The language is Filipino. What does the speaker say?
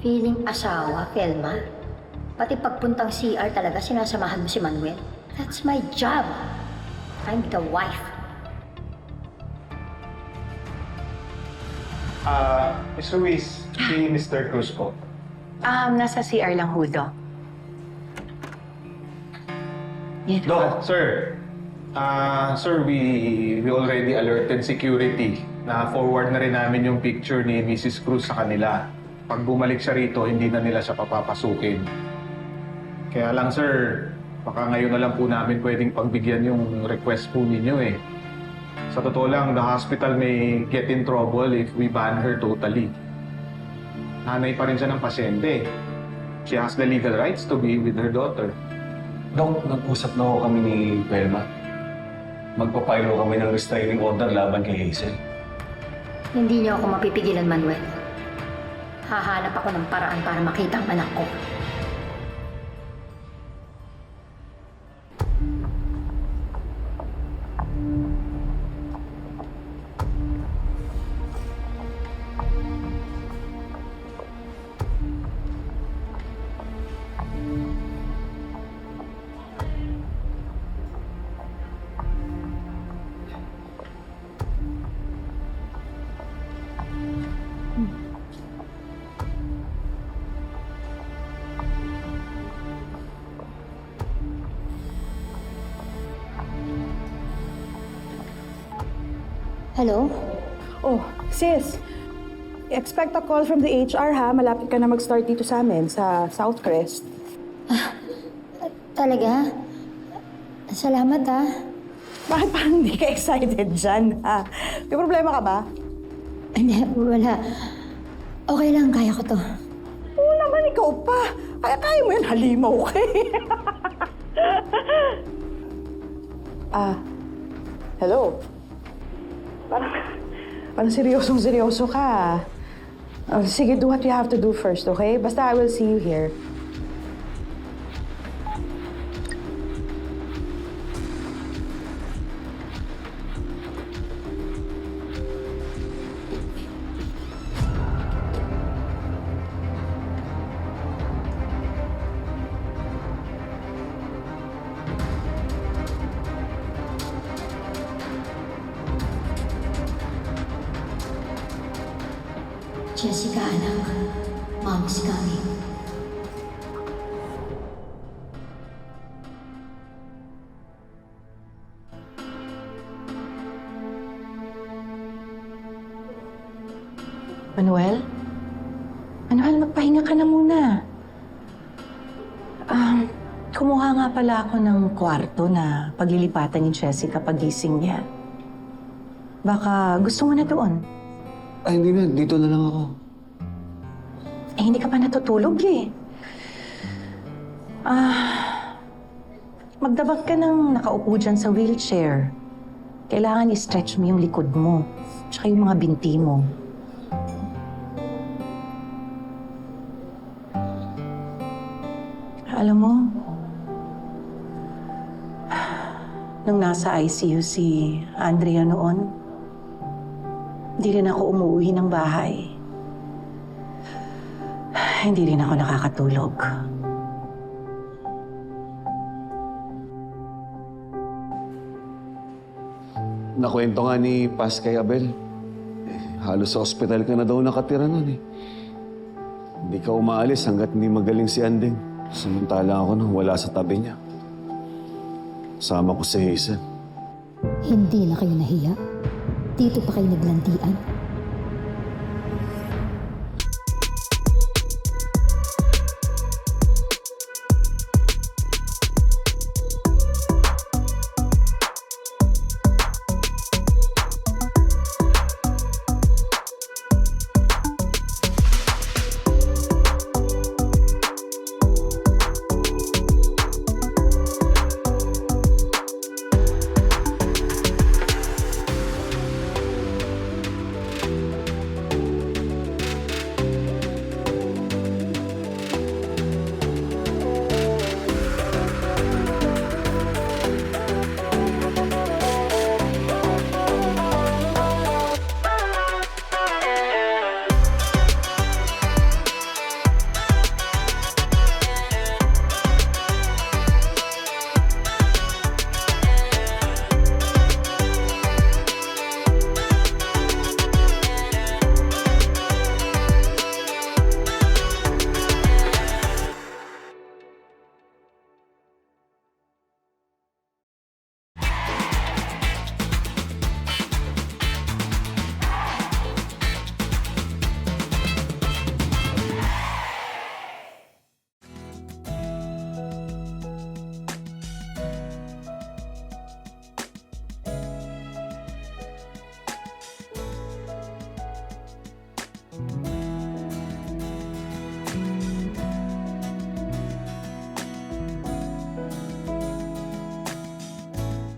Feeling asawa, Felma. Pati pagpuntang CR talaga sinasamahan mo si Manuel. That's my job. I'm the wife. Miss Ruiz, si Mr. Cruz po. Nasa CR lang, Hudo. Yan. Doc, sir. Sir, we already alerted security na forward na rin namin yung picture ni Mrs. Cruz sa kanila. Pag bumalik siya rito, hindi na nila siya papapasukin. Kaya lang, sir, baka ngayon na lang po namin pwedeng pagbigyan yung request po ninyo eh. Sa totoo lang, the hospital may get in trouble if we ban her totally. Nanay pa rin siya ng pasyente. She has the legal rights to be with her daughter. Dok, nag-usap na ho kami ni Velma. Magpapaylo kami ng restraining order laban kay Hazel. Hindi niyo ako mapipigilan, Manuel. Hahanap ako ng paraan para makita ang anak ko. Hello? Oh, sis. Expect a call from the HR ha. Malapit ka na mag-start dito sa amin, sa Southcrest. Talaga? Salamat ah. Bakit parang hindi ka excited dyan ha? May problema ka ba? Hindi, wala. Okay lang, kaya ko to. Oo naman, ikaw pa. Kaya mo yan, halimaw ka eh. Hello? Parang seryosong-seryoso ka. Sige, do what you have to do first, okay? Basta I will see you here. Jessica, anak. Mom's coming. Manuel? Manuel, magpahinga ka na muna. Kumuha nga pala ako ng kwarto na paglilipatan ni Jessica pagising niya. Baka gusto mo na doon. Ay, hindi na. Dito na lang ako. Hindi ka pa natutulog eh. Magdabag ka ng nakaupo dyan sa wheelchair. Kailangan i-stretch mo yung likod mo, tsaka yung mga binti mo. Alam mo, nung nasa ICU si Andrea noon, hindi rin ako umuwi ng bahay. Hindi rin ako nakakatulog. Nakwento nga ni Paz kay Abel. Halos sa ospital ka na daw nakatira nun eh. Hindi ka umaalis hanggat hindi magaling si Anding. Samantala ako nung wala sa tabi niya. Sama ko si Hazel. Hindi na kayo nahiya. Dito pa kayo naglandian.